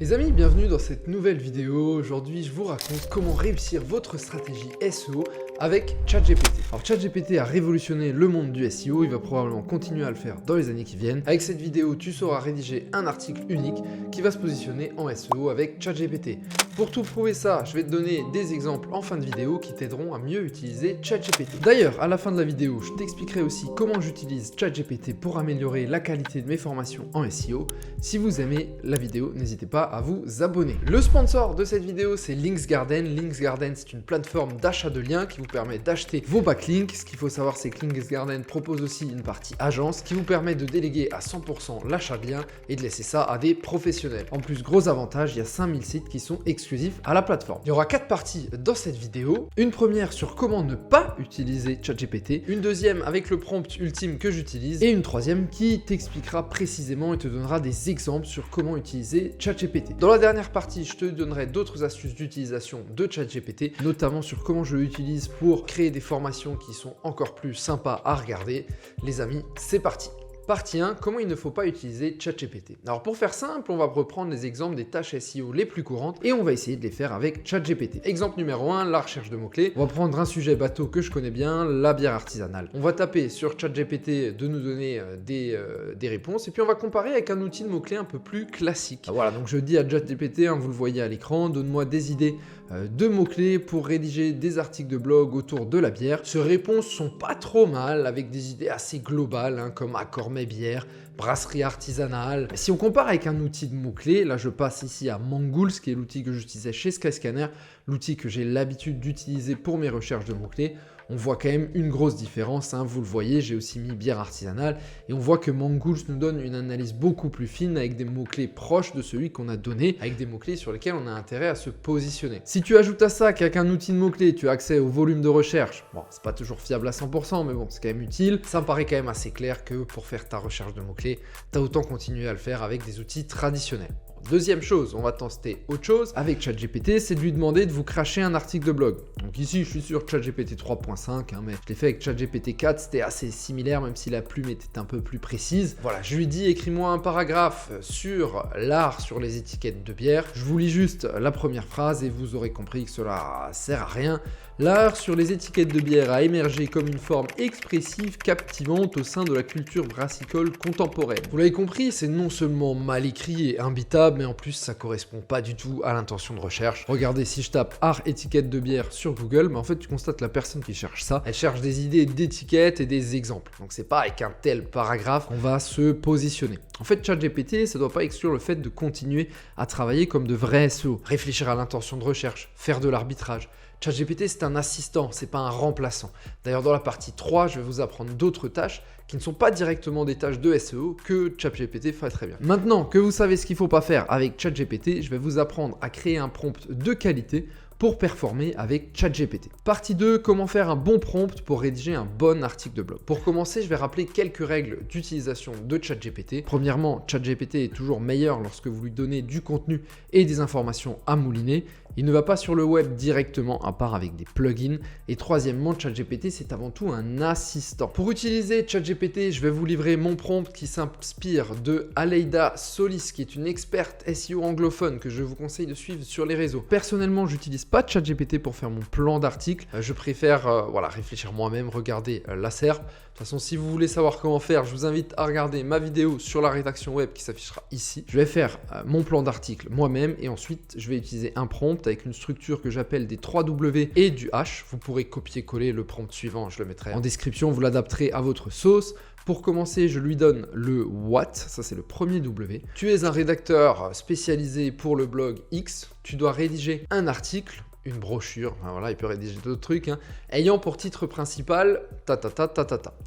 Les amis, bienvenue dans cette nouvelle vidéo. Aujourd'hui, je vous raconte comment réussir votre stratégie SEO avec ChatGPT. Alors ChatGPT a révolutionné le monde du SEO, il va probablement continuer à le faire dans les années qui viennent. Avec cette vidéo, tu sauras rédiger un article unique qui va se positionner en SEO avec ChatGPT. Pour tout prouver ça, je vais te donner des exemples en fin de vidéo qui t'aideront à mieux utiliser ChatGPT. D'ailleurs, à la fin de la vidéo, je t'expliquerai aussi comment j'utilise ChatGPT pour améliorer la qualité de mes formations en SEO. Si vous aimez la vidéo, n'hésitez pas à vous abonner. Le sponsor de cette vidéo, c'est Linksgarden. Linksgarden, c'est une plateforme d'achat de liens qui vous permet d'acheter vos backlinks. Ce qu'il faut savoir, c'est que Linksgarden propose aussi une partie agence qui vous permet de déléguer à 100% l'achat de liens et de laisser ça à des professionnels. En plus, gros avantage, il y a 5000 sites qui sont exclusifs à la plateforme. Il y aura 4 parties dans cette vidéo. Une première sur comment ne pas utiliser ChatGPT, une deuxième avec le prompt ultime que j'utilise et une troisième qui t'expliquera précisément et te donnera des exemples sur comment utiliser ChatGPT. Dans la dernière partie, je te donnerai d'autres astuces d'utilisation de ChatGPT, notamment sur comment je l'utilise pour créer des formations qui sont encore plus sympas à regarder. Les amis, c'est parti! Partie 1, comment il ne faut pas utiliser ChatGPT. Alors pour faire simple, on va reprendre les exemples des tâches SEO les plus courantes et on va essayer de les faire avec ChatGPT. Exemple numéro 1, la recherche de mots-clés. On va prendre un sujet bateau que je connais bien, la bière artisanale. On va taper sur ChatGPT de nous donner des réponses et puis on va comparer avec un outil de mots-clés un peu plus classique. Voilà, donc je dis à ChatGPT, vous le voyez à l'écran, donne-moi des idées de mots-clés pour rédiger des articles de blog autour de la bière. Ces réponses sont pas trop mal avec des idées assez globales comme accord mets bière, brasserie artisanale. Si on compare avec un outil de mots-clés, là je passe ici à Mangools qui est l'outil que j'utilisais chez Skyscanner, l'outil que j'ai l'habitude d'utiliser pour mes recherches de mots-clés. On voit quand même une grosse différence, vous le voyez, j'ai aussi mis bière artisanale et on voit que Mangools nous donne une analyse beaucoup plus fine avec des mots-clés proches de celui qu'on a donné, avec des mots-clés sur lesquels on a intérêt à se positionner. Si tu ajoutes à ça qu'avec un outil de mots-clés, tu as accès au volume de recherche, bon, c'est pas toujours fiable à 100%, mais bon, c'est quand même utile, ça me paraît quand même assez clair que pour faire ta recherche de mots-clés, tu as autant continué à le faire avec des outils traditionnels. Deuxième chose, on va tester autre chose avec ChatGPT, c'est de lui demander de vous cracher un article de blog. Donc ici, je suis sur ChatGPT 3.5, mais je l'ai fait avec ChatGPT 4, c'était assez similaire, même si la plume était un peu plus précise. Voilà, je lui dis, écris-moi un paragraphe sur l'art sur les étiquettes de bière. Je vous lis juste la première phrase et vous aurez compris que cela sert à rien. L'art sur les étiquettes de bière a émergé comme une forme expressive, captivante au sein de la culture brassicole contemporaine. Vous l'avez compris, c'est non seulement mal écrit et imbitable, mais en plus ça correspond pas du tout à l'intention de recherche. Regardez, si je tape art étiquette de bière sur Google, mais en fait tu constates que la personne qui cherche ça, elle cherche des idées d'étiquettes et des exemples. Donc c'est pas avec un tel paragraphe qu'on va se positionner. En fait, ChatGPT, ça doit pas exclure le fait de continuer à travailler comme de vrais SEO, réfléchir à l'intention de recherche, faire de l'arbitrage. ChatGPT, c'est un assistant, c'est pas un remplaçant. D'ailleurs, dans la partie 3, je vais vous apprendre d'autres tâches qui ne sont pas directement des tâches de SEO que ChatGPT fait très bien. Maintenant que vous savez ce qu'il ne faut pas faire avec ChatGPT, je vais vous apprendre à créer un prompt de qualité pour performer avec ChatGPT. Partie 2, comment faire un bon prompt pour rédiger un bon article de blog. Pour commencer, je vais rappeler quelques règles d'utilisation de ChatGPT. Premièrement, ChatGPT est toujours meilleur lorsque vous lui donnez du contenu et des informations à mouliner. Il ne va pas sur le web directement à part avec des plugins. Et troisièmement, ChatGPT, c'est avant tout un assistant. Pour utiliser ChatGPT, je vais vous livrer mon prompt qui s'inspire de Aleida Solis, qui est une experte SEO anglophone que je vous conseille de suivre sur les réseaux. Personnellement, j'utilise pas ChatGPT pour faire mon plan d'article. Je préfère réfléchir moi-même, regarder la SERP. De toute façon, si vous voulez savoir comment faire, je vous invite à regarder ma vidéo sur la rédaction web qui s'affichera ici. Je vais faire mon plan d'article moi-même et ensuite, je vais utiliser un prompt avec une structure que j'appelle des 3W et du H. Vous pourrez copier-coller le prompt suivant, je le mettrai en description, vous l'adapterez à votre sauce. Pour commencer, je lui donne le what, ça c'est le premier W. Tu es un rédacteur spécialisé pour le blog X, tu dois rédiger un article, une brochure, il peut rédiger d'autres trucs, ayant pour titre principal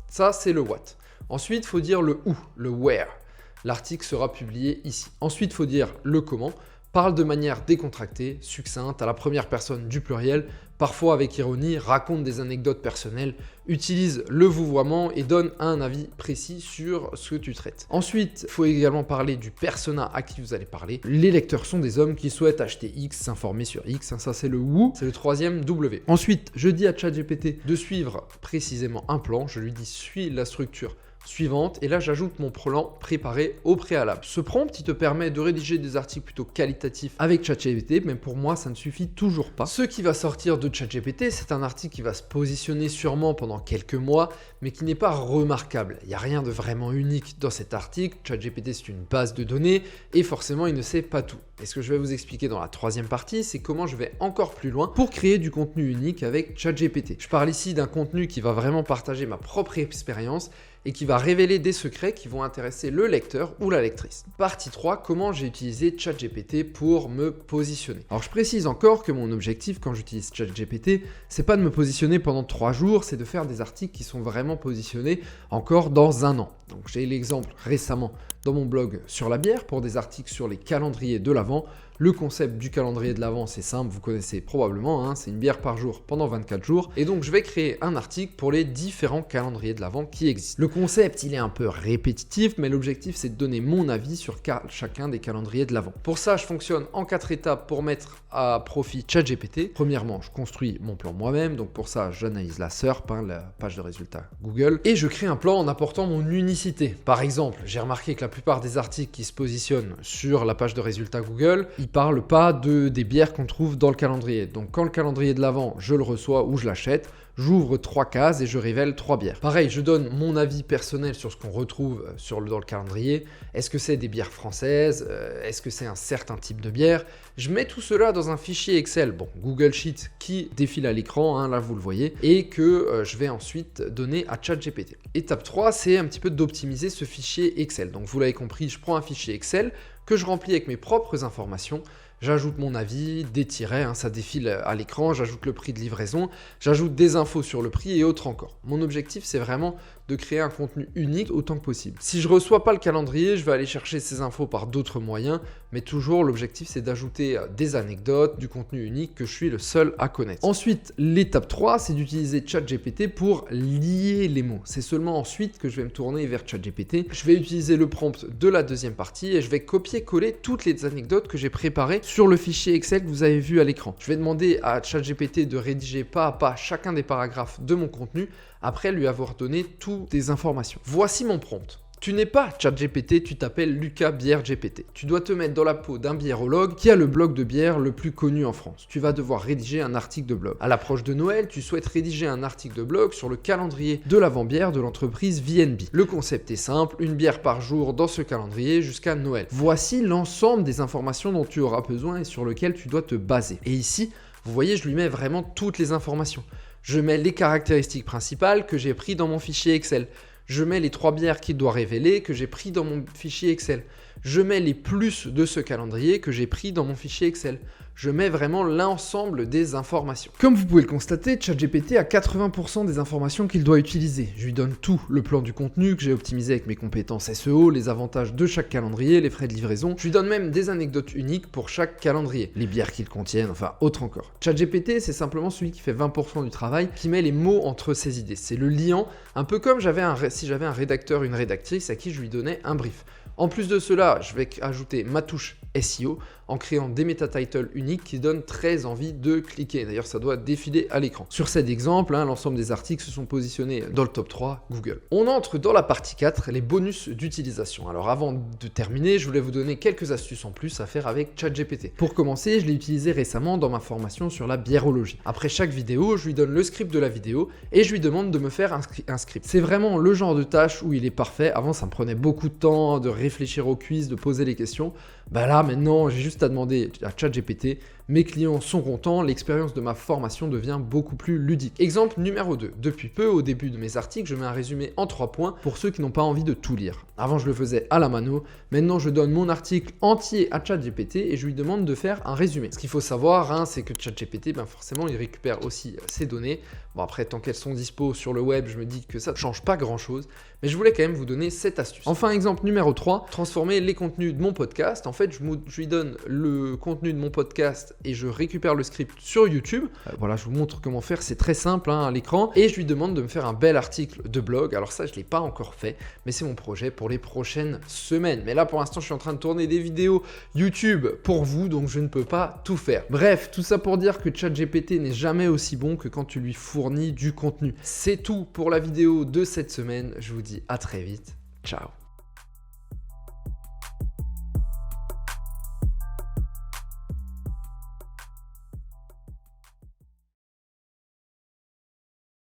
Ça, c'est le what. Ensuite, il faut dire le où, le where. L'article sera publié ici. Ensuite, il faut dire le comment. Parle de manière décontractée, succincte, à la première personne du pluriel, parfois avec ironie, raconte des anecdotes personnelles, utilise le vouvoiement et donne un avis précis sur ce que tu traites. Ensuite, il faut également parler du persona à qui vous allez parler. Les lecteurs sont des hommes qui souhaitent acheter X, s'informer sur X, ça c'est le who, c'est le troisième W. Ensuite, je dis à ChatGPT de suivre précisément un plan, je lui dis suis la structure suivante, et là j'ajoute mon plan préparé au préalable. Ce prompt, il te permet de rédiger des articles plutôt qualitatifs avec ChatGPT, mais pour moi ça ne suffit toujours pas. Ce qui va sortir de ChatGPT, c'est un article qui va se positionner sûrement pendant quelques mois, mais qui n'est pas remarquable. Il n'y a rien de vraiment unique dans cet article. ChatGPT, c'est une base de données, et forcément il ne sait pas tout. Et ce que je vais vous expliquer dans la troisième partie, c'est comment je vais encore plus loin pour créer du contenu unique avec ChatGPT. Je parle ici d'un contenu qui va vraiment partager ma propre expérience et qui va révéler des secrets qui vont intéresser le lecteur ou la lectrice. Partie 3, comment j'ai utilisé ChatGPT pour me positionner. Alors je précise encore que mon objectif quand j'utilise ChatGPT, c'est pas de me positionner pendant 3 jours, c'est de faire des articles qui sont vraiment positionnés encore dans un an. Donc j'ai l'exemple récemment dans mon blog sur la bière pour des articles sur les calendriers de l'Avent. Le concept du calendrier de l'Avent, c'est simple, vous connaissez probablement, hein, c'est une bière par jour pendant 24 jours. Et donc je vais créer un article pour les différents calendriers de l'Avent qui existent. Le concept, il est un peu répétitif, mais l'objectif, c'est de donner mon avis sur chacun des calendriers de l'Avent. Pour ça, je fonctionne en 4 étapes pour mettre à profit ChatGPT. Premièrement, je construis mon plan moi-même, donc pour ça, j'analyse la SERP, la page de résultats Google, et je crée un plan en apportant mon unicité. Par exemple, j'ai remarqué que la plupart des articles qui se positionnent sur la page de résultats Google, ils parlent pas des bières qu'on trouve dans le calendrier. Donc quand le calendrier de l'Avent, je le reçois ou je l'achète, j'ouvre 3 cases et je révèle 3 bières. Pareil, je donne mon avis personnel sur ce qu'on retrouve dans le calendrier. Est-ce que c'est des bières françaises? Est-ce que c'est un certain type de bière? Je mets tout cela dans un fichier Excel, bon, Google Sheet qui défile à l'écran, hein, là vous le voyez, et que je vais ensuite donner à ChatGPT. Étape 3, c'est un petit peu d'optimiser ce fichier Excel. Donc vous l'avez compris, je prends un fichier Excel que je remplis avec mes propres informations. J'ajoute mon avis, des tirets, hein, ça défile à l'écran, j'ajoute le prix de livraison, j'ajoute des infos sur le prix et autres encore. Mon objectif, c'est vraiment de créer un contenu unique autant que possible. Si je ne reçois pas le calendrier, je vais aller chercher ces infos par d'autres moyens, mais toujours l'objectif, c'est d'ajouter des anecdotes, du contenu unique que je suis le seul à connaître. Ensuite, l'étape 3, c'est d'utiliser ChatGPT pour lier les mots. C'est seulement ensuite que je vais me tourner vers ChatGPT. Je vais utiliser le prompt de la deuxième partie et je vais copier-coller toutes les anecdotes que j'ai préparées sur le fichier Excel que vous avez vu à l'écran. Je vais demander à ChatGPT de rédiger pas à pas chacun des paragraphes de mon contenu après lui avoir donné toutes les informations. Voici mon prompt. Tu n'es pas ChatGPT, tu t'appelles Lucas Bière GPT. Tu dois te mettre dans la peau d'un biérologue qui a le blog de bière le plus connu en France. Tu vas devoir rédiger un article de blog. À l'approche de Noël, tu souhaites rédiger un article de blog sur le calendrier de l'avant-bière de l'entreprise VNB. Le concept est simple, une bière par jour dans ce calendrier jusqu'à Noël. Voici l'ensemble des informations dont tu auras besoin et sur lesquelles tu dois te baser. Et ici, vous voyez, je lui mets vraiment toutes les informations. Je mets les caractéristiques principales que j'ai pris dans mon fichier Excel. Je mets les 3 bières qu'il doit révéler que j'ai pris dans mon fichier Excel. Je mets les plus de ce calendrier que j'ai pris dans mon fichier Excel. Je mets vraiment l'ensemble des informations. Comme vous pouvez le constater, ChatGPT a 80% des informations qu'il doit utiliser. Je lui donne tout, le plan du contenu que j'ai optimisé avec mes compétences SEO, les avantages de chaque calendrier, les frais de livraison. Je lui donne même des anecdotes uniques pour chaque calendrier, les bières qu'ils contiennent, enfin autre encore. ChatGPT, c'est simplement celui qui fait 20% du travail, qui met les mots entre ses idées. C'est le liant, un peu comme si j'avais un rédacteur, une rédactrice à qui je lui donnais un brief. En plus de cela, je vais ajouter ma touche SEO en créant des meta-titles uniques qui donnent très envie de cliquer. D'ailleurs, ça doit défiler à l'écran. Sur cet exemple, l'ensemble des articles se sont positionnés dans le top 3 Google. On entre dans la partie 4, les bonus d'utilisation. Alors avant de terminer, je voulais vous donner quelques astuces en plus à faire avec ChatGPT. Pour commencer, je l'ai utilisé récemment dans ma formation sur la biérologie. Après chaque vidéo, je lui donne le script de la vidéo et je lui demande de me faire un script. C'est vraiment le genre de tâche où il est parfait. Avant, ça me prenait beaucoup de temps de réfléchir au quiz, de poser les questions. Bah là, maintenant, j'ai juste à demander à ChatGPT, mes clients sont contents, l'expérience de ma formation devient beaucoup plus ludique. Exemple numéro 2. Depuis peu, au début de mes articles, je mets un résumé en 3 points pour ceux qui n'ont pas envie de tout lire. Avant, je le faisais à la mano. Maintenant, je donne mon article entier à ChatGPT et je lui demande de faire un résumé. Ce qu'il faut savoir, c'est que ChatGPT, forcément, il récupère aussi ses données. Bon, après, tant qu'elles sont dispo sur le web, je me dis que ça ne change pas grand-chose. Mais je voulais quand même vous donner cette astuce. Enfin, exemple numéro 3, transformer les contenus de mon podcast. En fait, je lui donne le contenu de mon podcast et je récupère le script sur YouTube. Voilà, je vous montre comment faire, c'est très simple à l'écran. Et je lui demande de me faire un bel article de blog. Alors ça, je ne l'ai pas encore fait, mais c'est mon projet pour les prochaines semaines. Mais là, pour l'instant, je suis en train de tourner des vidéos YouTube pour vous, donc je ne peux pas tout faire. Bref, tout ça pour dire que ChatGPT n'est jamais aussi bon que quand tu lui fournis fournit du contenu. C'est tout pour la vidéo de cette semaine. Je vous dis à très vite. Ciao.